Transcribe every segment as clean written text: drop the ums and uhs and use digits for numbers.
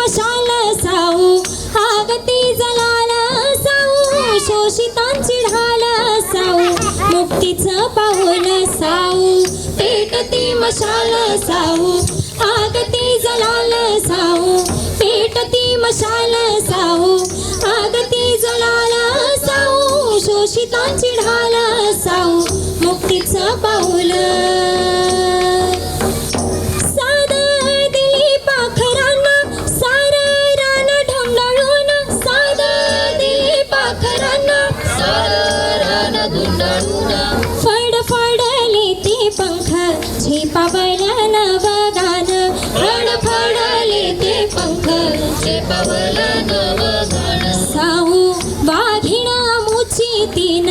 मशाल साऊ आगती जलाल साऊ शोषितांची ढाल साऊ मुक्तीचं पाऊल साऊ पेटती मशाल साऊ आगती जलाल साऊ पेटती मशाल साऊ आगती जलाल साऊ शोषितांची ढाल साऊ मुक्तीचं पाऊल फडफडले ते पंख झेपावलं नवगान फडफडले ते पंख झेपावलं नवगान साऊ वाघिण मुची तीन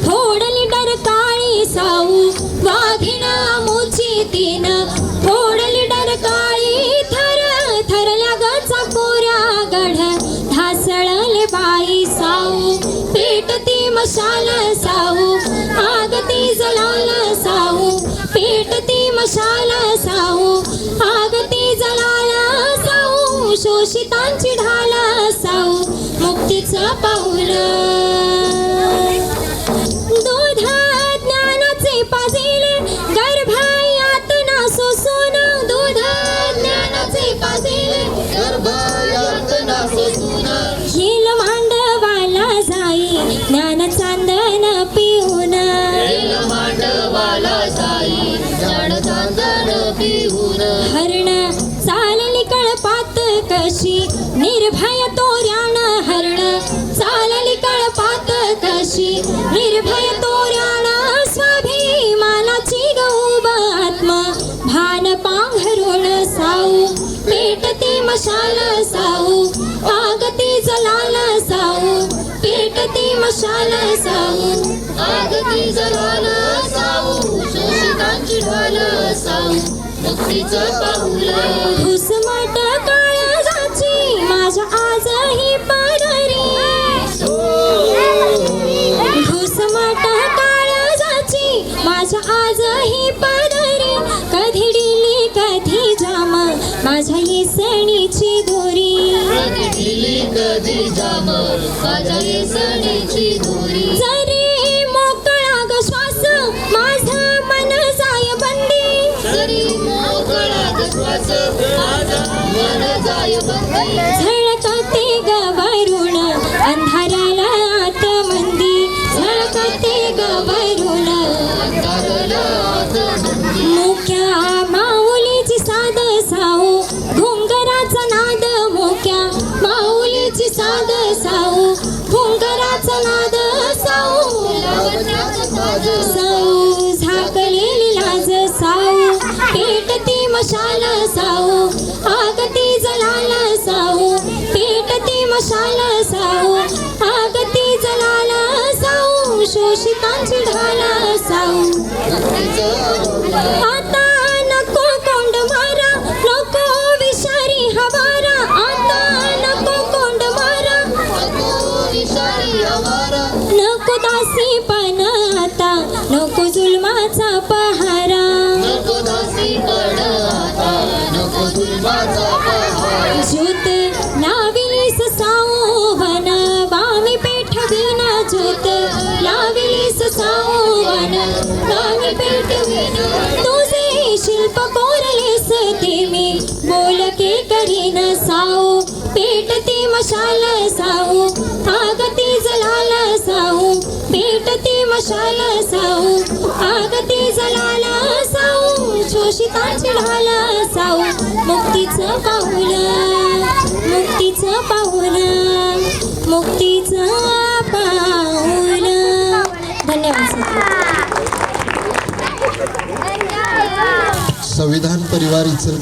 फोडली डरकाळी साऊ वाघिण मुची तीन फोडली डरकाळी थर थरल्या गचा कोऱ्या गढ ढासळले बाई साऊ पेटती मशाल साऊ आगती जलाल साऊ पेटती मशाल साऊ आगती जलाल साऊ शोषितांची ढाल साऊ मुक्तीचं पाऊल दूध ज्ञानाचे पाजेले गर्भायात ना सोसून दूध ज्ञानाचे पाजेले गर्भायात ना सोसून येल मांडवाला जाई ज्ञान चांदन पिऊन मांडवाला जाई ज्ञान चांदन पिऊन हरण चालली कळपात कशी निर्भय तोऱ्यान हरण चालली कळपात कशी निर्भय तोऱ्यान स्वाभिमानाची गौब आत्मा भान पांघरुण साऊ पेटती मशाल साऊ आगती जलाल साऊ पेटती मशाल साऊ आगती जलाल साऊ शोषितांची ढाल साऊ मुक्तीचं पाऊल घुसमट काळजाची माझ्या आजही पदरी घुसमट काळजाची माझ्या आजही पदरी कधी डिली कधी जाम माझ्या येसणीची दोरी कधी डिली कधी जाम माझ्या येसणीची दोरी जरी मोकळा ग श्वास माझा मन जाय बंदी जरी मोकळा ग श्वास माझा मन जाय बंदी झळकते ग वरुण अंधाराला आत मंदी झळकते ग वरुण अंधाराला आत मंदी मुक्या माऊलीची साद साऊ घुंगराचा नाद मुक्या माऊलीची साद साऊ घुंगराचा नाद साऊ साऊ झाकलेली लाज साऊ पेटती मशाल साऊ आगती जलाल साऊ पेटती मशाल साऊ आगती जलाल साऊ शोषितांची ढाल साऊ आता नको कोंड मारा नको विषारी हवारा आता नको कोंड मारा नको विषारी हवारा नको दासी पण आता नको जुलमाचा पहारा नको दासी पण आता नको जुलमाचा पहारा ज्योत लाविलीस साऊ वन वामी पेठवीन ज्योत लाविलीस साऊ वन वामी पेठवीन तुझे शिल्प कोरलेस ते मी बोलके करीन साऊ पेटती मशाल साऊ आगती जलाल साऊ पेटती मशाल साऊ आगती जलाल साऊ शोषितांची ढाल साऊ मुक्तीचं पाऊल मुक्तीचं पाऊल मुक्तीचं पाऊल धन्यवाद संविधान परिवार इचलकरंजी